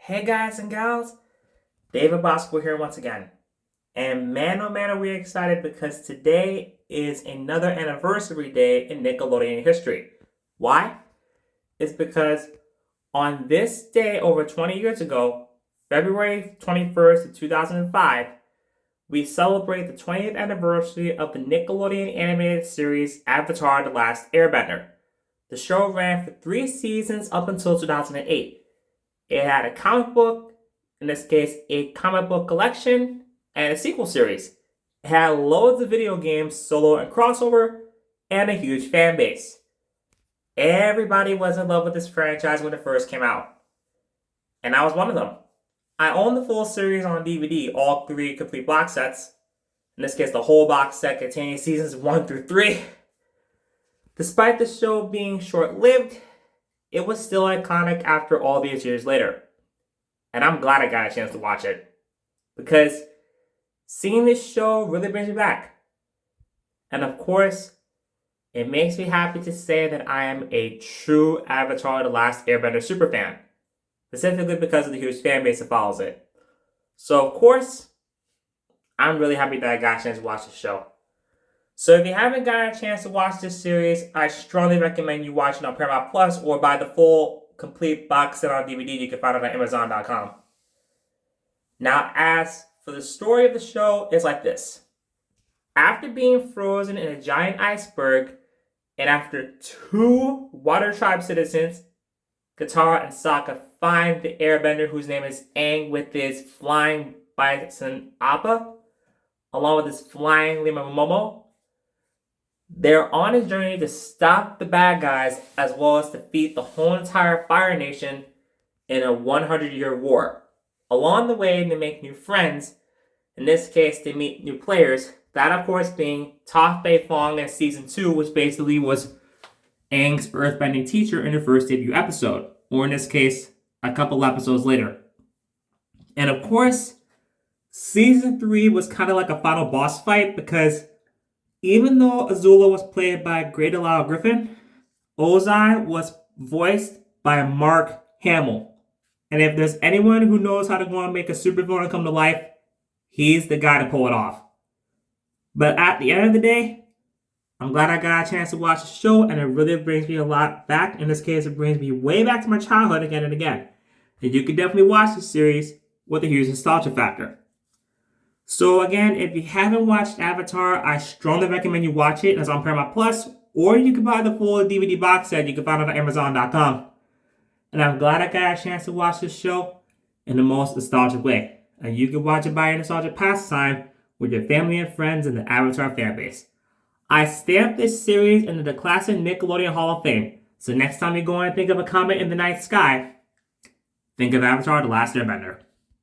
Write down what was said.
Hey guys and gals, David Bosco here once again. And man oh man are we excited because today is another anniversary day in Nickelodeon history. Why? It's because on this day over 20 years ago, February 21st, 2005, we celebrate the 20th anniversary of the Nickelodeon animated series Avatar: The Last Airbender. The show ran for 3 seasons up until 2008. It had a comic book, in this case, a comic book collection, and a sequel series. It had loads of video games, solo and crossover, and a huge fan base. Everybody was in love with this franchise when it first came out. And I was one of them. I own the full series on DVD, all 3 complete box sets. In this case, the whole box set containing seasons 1 through 3. Despite the show being short-lived, it was still iconic after all these years later. And I'm glad I got a chance to watch it. Because seeing this show really brings me back. And of course, it makes me happy to say that I am a true Avatar: The Last Airbender superfan. Specifically because of the huge fan base that follows it. So of course, I'm really happy that I got a chance to watch the show. So if you haven't got a chance to watch this series, I strongly recommend you watch it on Paramount Plus or buy the full complete box set on DVD you can find it on Amazon.com. Now, as for the story of the show, it's like this. After being frozen in a giant iceberg, and after 2 Water Tribe citizens, Katara and Sokka, find the airbender whose name is Aang with his flying bison Appa, along with his flying Lima Momo, they're on a journey to stop the bad guys as well as defeat the whole entire Fire Nation in a 100-year war. Along the way, they make new friends. In this case, they meet new players. That, of course, being Toph Beifong in Season 2, which basically was Aang's earthbending teacher in her first debut episode. Or in this case, a couple episodes later. And of course, Season 3 was kind of like a final boss fight because even though Azula was played by Great Lyle Griffin, Ozai was voiced by Mark Hamill. And if there's anyone who knows how to go and make a supervillain come to life, he's the guy to pull it off. But at the end of the day, I'm glad I got a chance to watch the show, and it really brings me a lot back. In this case, it brings me way back to my childhood again and again. And you can definitely watch the series with a huge nostalgia factor. So again, if you haven't watched Avatar, I strongly recommend you watch it. It's on Paramount Plus, or you can buy the full DVD box set. You can find it on Amazon.com. And I'm glad I got a chance to watch this show in the most nostalgic way. And you can watch it by your nostalgic pastime with your family and friends in the Avatar fanbase. I stamped this series into the classic Nickelodeon Hall of Fame. So next time you go and think of a comet in the night sky, think of Avatar: The Last Airbender.